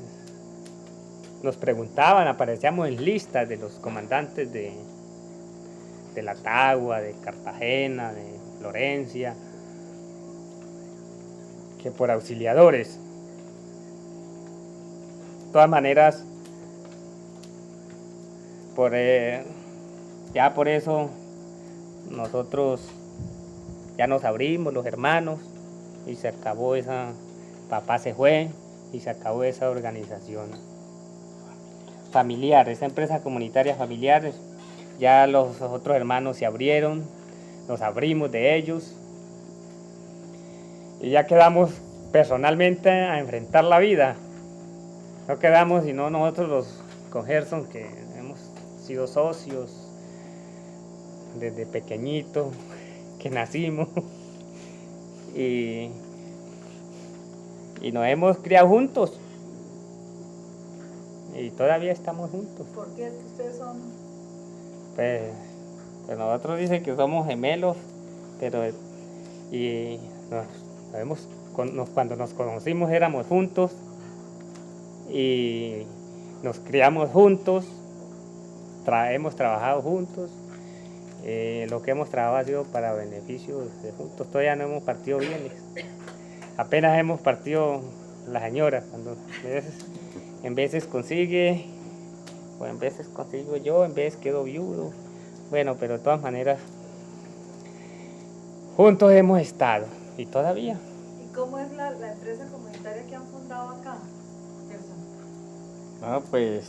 nos preguntaban, aparecíamos en listas de los comandantes de La Tagua, de Cartagena, de Florencia, que por auxiliadores. De todas maneras, ya por eso nosotros ya nos abrimos los hermanos y se acabó papá se fue y se acabó esa organización familiar, esa empresa comunitaria familiar. Ya los otros hermanos se abrieron, nos abrimos de ellos y ya quedamos personalmente a enfrentar la vida. No quedamos sino nosotros con Gerson, que hemos sido socios desde pequeñito que nacimos y nos hemos criado juntos y todavía estamos juntos. ¿Por qué ustedes son? Pues nosotros dicen que somos gemelos, pero cuando nos conocimos éramos juntos y nos criamos juntos, hemos trabajado juntos Lo que hemos trabajado ha sido para beneficio de juntos. Todavía no hemos partido bienes. Apenas hemos partido la señora, cuando en veces consigue, o en veces consigo yo, en veces quedo viudo. Bueno, pero de todas maneras, juntos hemos estado y todavía. ¿Y cómo es la empresa comunitaria que han fundado acá, Gerson? Ah, pues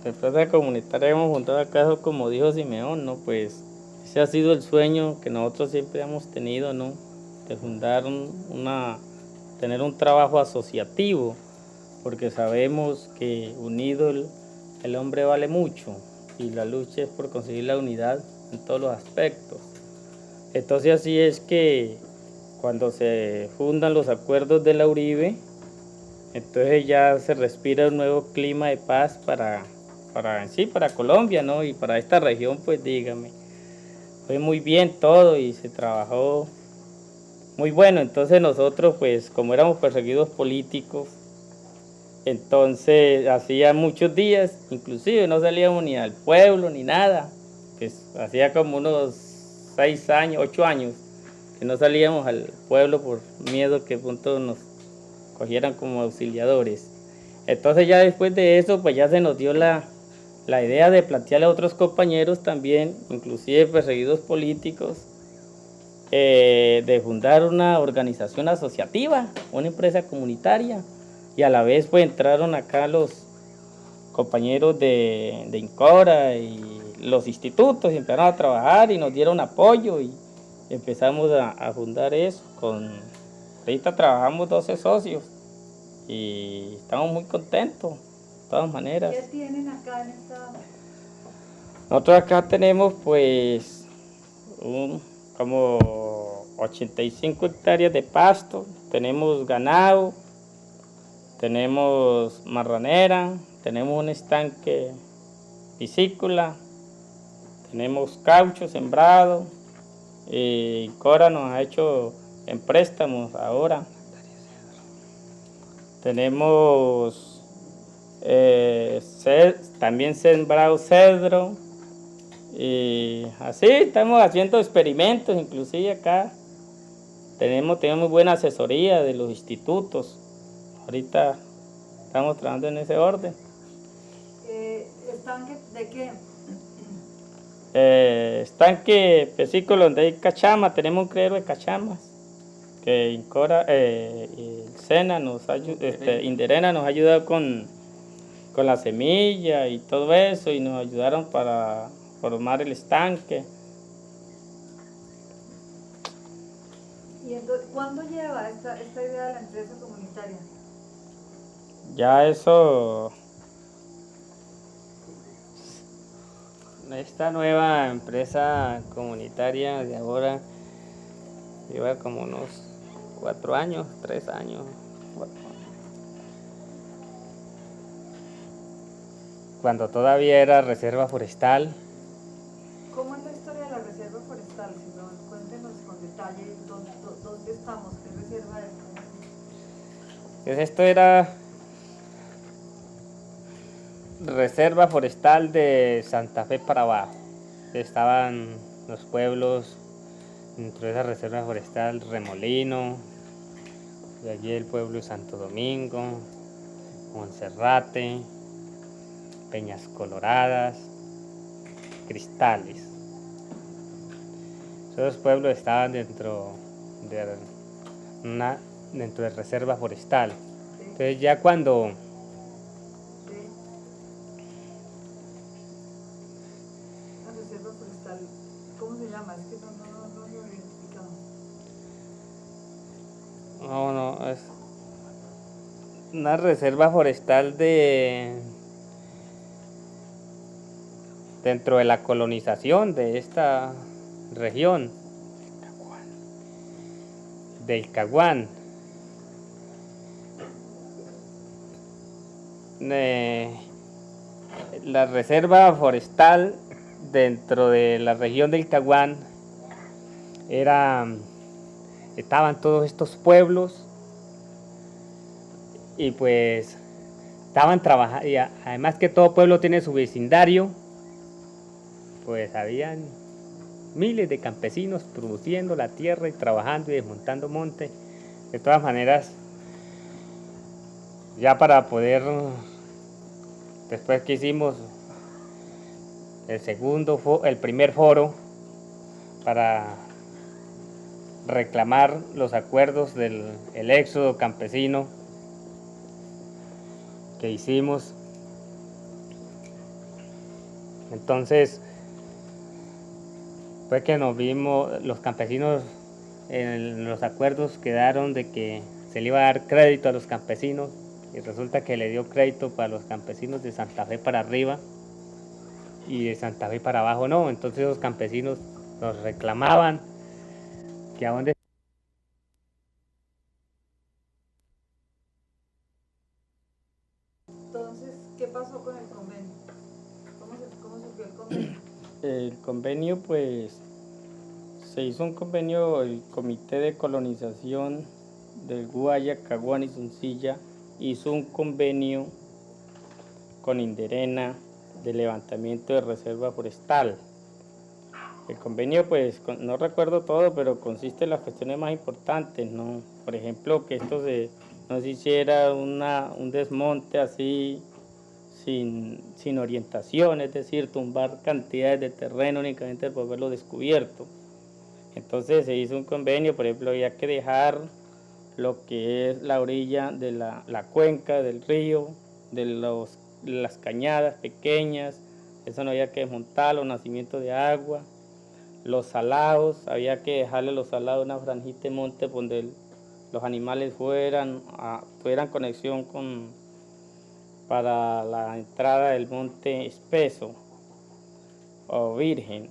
la empresa comunitaria hemos fundado acá, como dijo Simeón, ¿no? Pues ese ha sido el sueño que nosotros siempre hemos tenido, ¿no? De fundar tener un trabajo asociativo, porque sabemos que unido el hombre vale mucho y la lucha es por conseguir la unidad en todos los aspectos. Entonces así es que cuando se fundan los acuerdos de la Uribe, entonces ya se respira un nuevo clima de paz para Colombia, ¿no? Y para esta región, pues dígame, fue muy bien todo y se trabajó muy bueno. Entonces nosotros, pues como éramos perseguidos políticos, entonces hacía muchos días, inclusive no salíamos ni al pueblo ni nada, pues hacía como unos 6 años, 8 años que no salíamos al pueblo por miedo que pronto nos cogieran como auxiliadores. Entonces ya después de eso, pues ya se nos dio la idea de plantearle a otros compañeros también, inclusive perseguidos políticos, de fundar una organización asociativa, una empresa comunitaria, y a la vez pues entraron acá los compañeros de INCORA y los institutos y empezaron a trabajar y nos dieron apoyo y empezamos a fundar eso. Ahorita trabajamos 12 socios y estamos muy contentos, de todas maneras. ¿Qué tienen acá en esta? Nosotros acá tenemos pues como 85 hectáreas de pasto, tenemos ganado, tenemos marranera, tenemos un estanque piscícola, tenemos caucho sembrado, y Cora nos ha hecho en préstamos ahora. Tenemos también sembrado cedro, y así estamos haciendo experimentos, inclusive acá tenemos muy buena asesoría de los institutos. Ahorita estamos trabajando en ese orden. ¿Estanque de qué? Estanque piscícola donde hay cachama, tenemos un criadero de cachamas que Incora, Sena Inderena nos ha ayudado con la semilla y todo eso, y nos ayudaron para formar el estanque. ¿Y entonces, cuándo lleva esta idea de la empresa comunitaria? Ya eso, Esta nueva empresa comunitaria de ahora lleva como unos 4 años, 3 años. 4 años. Cuando todavía era reserva forestal. ¿Cómo es la historia de la reserva forestal? Si no, cuéntenos con detalle dónde estamos, qué reserva es. Pues esto era reserva forestal de Santa Fe para abajo. Estaban los pueblos dentro de esa reserva forestal: Remolino, de allí el pueblo de Santo Domingo, Monserrate, Peñas Coloradas, Cristales. Esos pueblos estaban dentro de reserva forestal. Entonces ya cuando La reserva forestal, ¿cómo se llama? Es que no lo he identificado. no, es una reserva forestal dentro de la colonización de esta región del Caguán. La reserva forestal dentro de la región del Caguán estaban todos estos pueblos y pues estaban trabajando, y además que todo pueblo tiene su vecindario, pues habían miles de campesinos produciendo la tierra y trabajando y desmontando monte. De todas maneras, ya para poder, después que hicimos el primer foro para reclamar los acuerdos del éxodo campesino que hicimos, entonces fue que nos vimos, los campesinos en los acuerdos quedaron de que se le iba a dar crédito a los campesinos, y resulta que le dio crédito para los campesinos de Santa Fe para arriba y de Santa Fe para abajo no. Entonces los campesinos nos reclamaban que a dónde. Entonces, ¿qué pasó con el convenio? ¿Cómo surgió el convenio? El convenio, pues, se hizo un convenio, el Comité de Colonización del Guaya, Caguán y Suncilla hizo un convenio con Inderena de levantamiento de reserva forestal. El convenio, pues, no recuerdo todo, pero consiste en las cuestiones más importantes, ¿no? Por ejemplo, que esto no se hiciera un desmonte así sin orientación, es decir, tumbar cantidades de terreno únicamente por verlo descubierto. Entonces se hizo un convenio, por ejemplo, había que dejar lo que es la orilla de la cuenca del río, de las cañadas pequeñas, eso no había que desmontar, los nacimientos de agua, los salados, había que dejarle los salados una franjita de monte donde los animales tuvieran conexión para la entrada del monte espeso o virgen.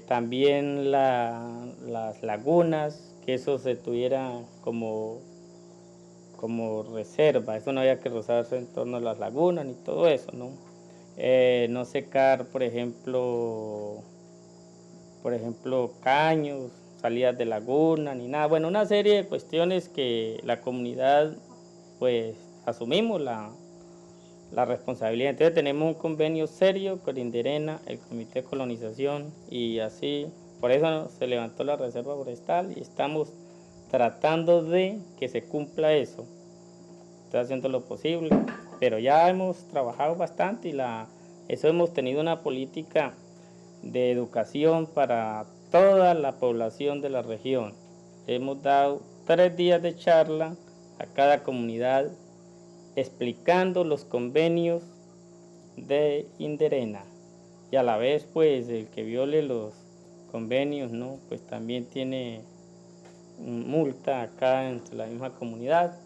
También las lagunas, que eso se tuviera como reserva, eso no había que rozarse en torno a las lagunas ni todo eso, ¿no? No secar, por ejemplo, caños, salidas de laguna, ni nada. Bueno, una serie de cuestiones que la comunidad, pues, asumimos la responsabilidad. Entonces tenemos un convenio serio con Inderena, el Comité de Colonización, y así, por eso se levantó la reserva forestal y estamos tratando de que se cumpla eso. Estoy haciendo lo posible, pero ya hemos trabajado bastante y eso hemos tenido una política de educación para toda la población de la región. Hemos dado 3 días de charla a cada comunidad explicando los convenios de Inderena, y a la vez, pues, el que viole los convenios, ¿no?, pues también tiene multa acá entre la misma comunidad.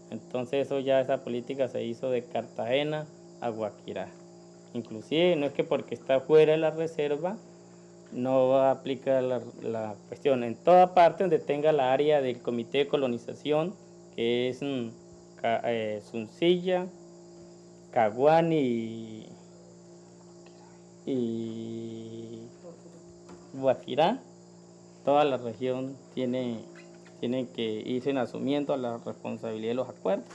Entonces esa política se hizo de Cartagena a Guaquirá. Inclusive no es que porque está fuera de la reserva no aplica la cuestión. En toda parte donde tenga la área del Comité de Colonización, que es Suncilla, Caguán y Guaquirá, toda la región tiene que irse asumiendo la responsabilidad de los acuerdos.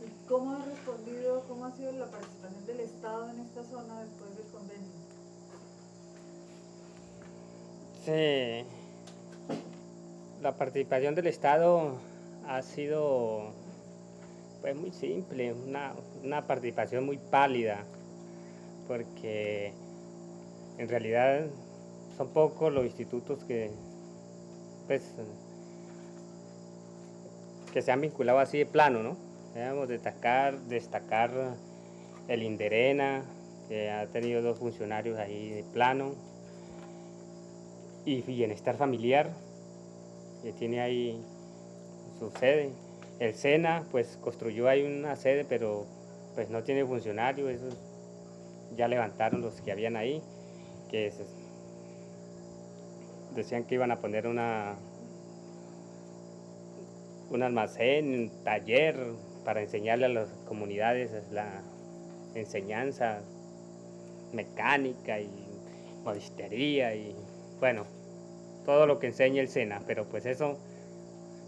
¿Y cómo ha respondido, cómo ha sido la participación del Estado en esta zona después del convenio? Sí, la participación del Estado ha sido, pues, muy simple, una participación muy pálida, porque en realidad son pocos los institutos que, pues, que se han vinculado así de plano, ¿no? Debemos destacar el Inderena, que ha tenido 2 funcionarios ahí de plano, y Bienestar Familiar, que tiene ahí su sede. El SENA, pues, construyó ahí una sede, pero pues no tiene funcionarios, eso ya levantaron los que habían ahí, que decían que iban a poner un almacén, un taller para enseñarle a las comunidades la enseñanza mecánica y modistería y, bueno, todo lo que enseña el SENA, pero pues eso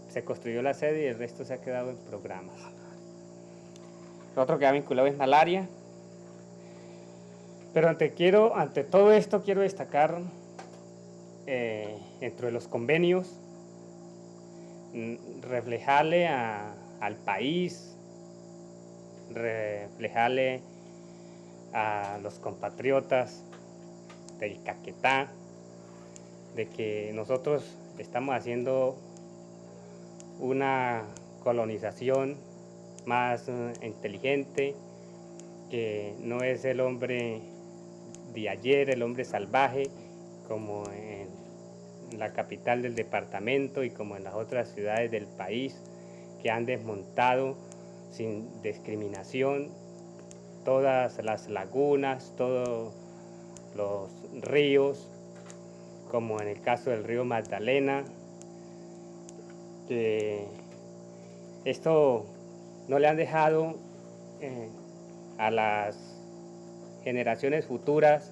se construyó la sede y el resto se ha quedado en programas. Lo otro que ha vinculado es malaria, pero ante todo esto quiero destacar dentro de los convenios, reflejarle al país, reflejarle a los compatriotas del Caquetá, de que nosotros estamos haciendo una colonización más inteligente, que no es el hombre de ayer, el hombre salvaje, como en la capital del departamento y como en las otras ciudades del país, que han desmontado sin discriminación todas las lagunas, todos los ríos, como en el caso del río Magdalena. Esto no le han dejado a las generaciones futuras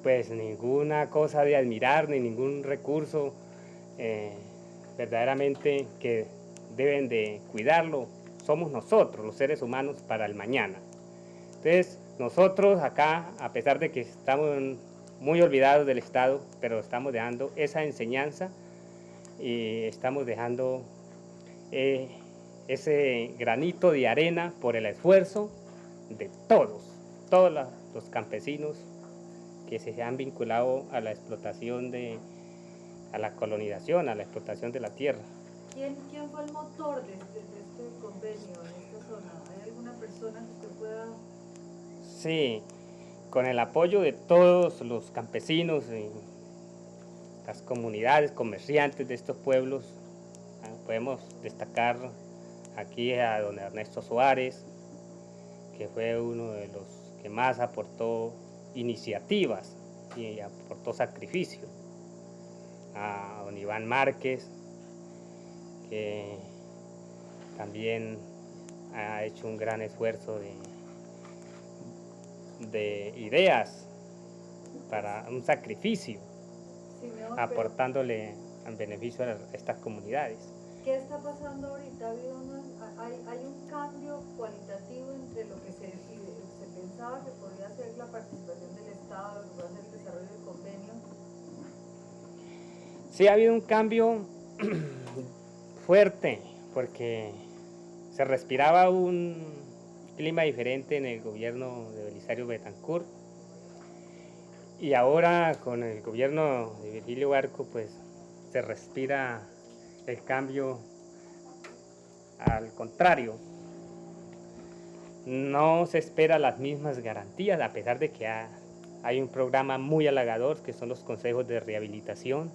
pues ninguna cosa de admirar, ni ningún recurso verdaderamente que deben de cuidarlo. Somos nosotros, los seres humanos, para el mañana. Entonces, nosotros acá, a pesar de que estamos muy olvidados del Estado, pero estamos dejando esa enseñanza y estamos dejando ese granito de arena por el esfuerzo de todos los campesinos que se han vinculado a la explotación, a la colonización, a la explotación de la tierra. ¿Quién fue el motor de este convenio en esta zona? ¿Hay alguna persona que usted pueda...? Sí, con el apoyo de todos los campesinos y las comunidades, comerciantes de estos pueblos, podemos destacar aquí a don Ernesto Suárez, que fue uno de los que más aportó iniciativas y aportó sacrificio, a don Iván Márquez, que también ha hecho un gran esfuerzo de ideas para un sacrificio, Simeón, aportándole en beneficio a estas comunidades. ¿Qué está pasando ahorita? ¿Hay un cambio cualitativo entre lo que se pensaba que podía ser la participación del Estado, lo que puede ser el desarrollo del convenio? Sí, ha habido un cambio fuerte, porque se respiraba un clima diferente en el gobierno de Belisario Betancur, y ahora con el gobierno de Virgilio Barco pues se respira el cambio al contrario. No se espera las mismas garantías, a pesar de que hay un programa muy halagador que son los consejos de rehabilitación,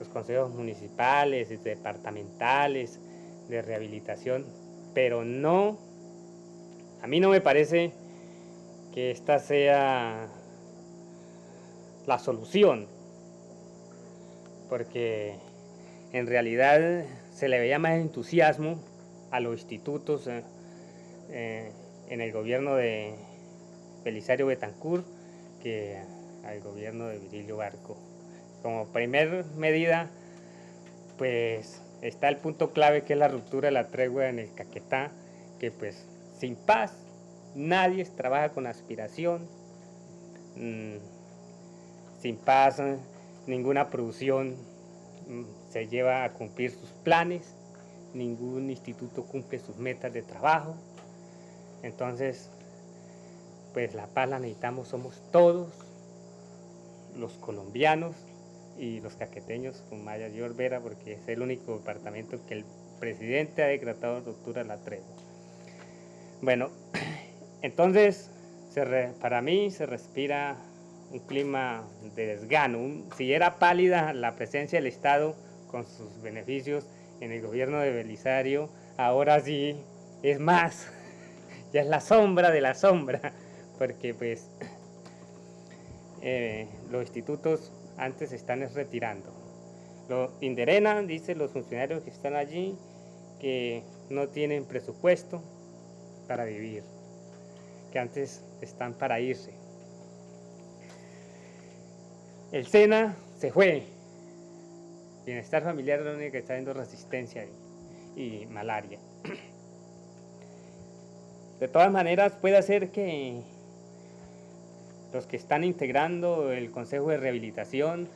los consejos municipales y departamentales de rehabilitación, pero no, a mí no me parece que esta sea la solución, porque en realidad se le veía más entusiasmo a los institutos en el gobierno de Belisario Betancur que al gobierno de Virgilio Barco. Como primer medida, pues está el punto clave, que es la ruptura de la tregua en el Caquetá, que pues sin paz nadie trabaja con aspiración, sin paz ninguna producción se lleva a cumplir sus planes, ningún instituto cumple sus metas de trabajo. Entonces, pues la paz la necesitamos, somos todos los colombianos y los caqueteños con Maya y Olvera, porque es el único departamento que el presidente ha decretado ruptura de la tregua. Bueno, entonces para mí se respira un clima de desgano. Si era pálida la presencia del Estado con sus beneficios en el gobierno de Belisario, ahora sí es más, ya es la sombra de la sombra, porque pues los institutos antes se están retirando. Lo Inderena, dicen los funcionarios que están allí, que no tienen presupuesto para vivir, que antes están para irse. El SENA se fue. Bienestar familiar es lo único que está viendo resistencia y malaria. De todas maneras, puede ser que los que están integrando el Consejo de Rehabilitación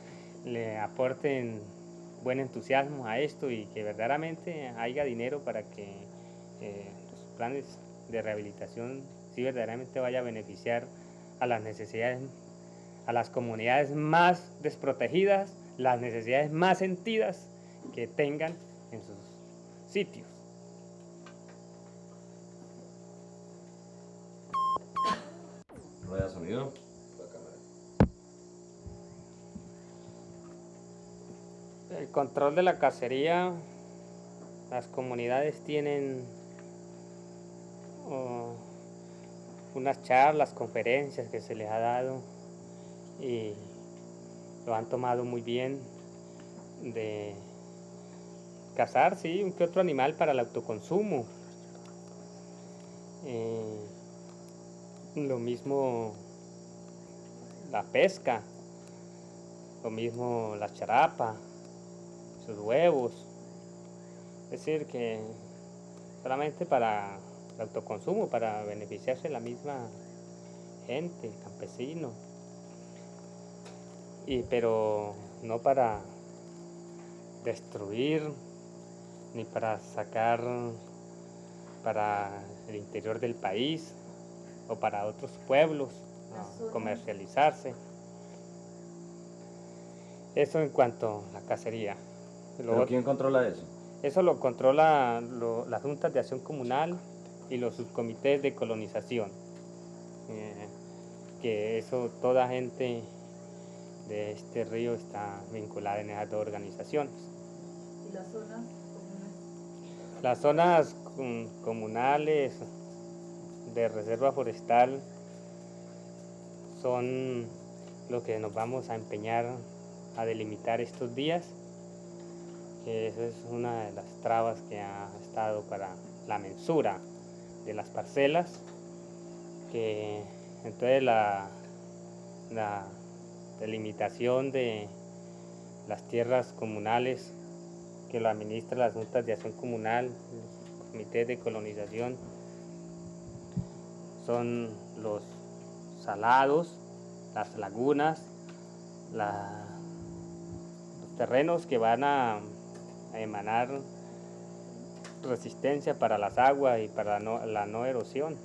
le aporten buen entusiasmo a esto y que verdaderamente haya dinero para que los planes de rehabilitación sí verdaderamente vaya a beneficiar a las necesidades, a las comunidades más desprotegidas, las necesidades más sentidas que tengan en sus sitios. Rueda sonido. El control de la cacería, las comunidades tienen unas charlas, conferencias que se les ha dado y lo han tomado muy bien de cazar, sí, un que otro animal para el autoconsumo. Lo mismo la pesca, lo mismo la charapa, sus huevos. Es decir, que solamente para el autoconsumo, para beneficiarse la misma gente, el campesino. Pero no para destruir, ni para sacar para el interior del país o para otros pueblos, ¿no? Comercializarse. Eso en cuanto a la cacería. ¿Pero quién controla eso? Eso lo controla las juntas de acción comunal y los subcomités de colonización. Que eso, toda gente de este río está vinculada en esas dos organizaciones. ¿Y las zonas comunes? Las zonas comunales de reserva forestal son lo que nos vamos a empeñar a delimitar estos días, que esa es una de las trabas que ha estado para la mensura de las parcelas, que entonces la delimitación de las tierras comunales que lo administran las juntas de acción comunal, los comités de colonización, son los salados, las lagunas, los terrenos que van a emanar resistencia para las aguas y para la no erosión.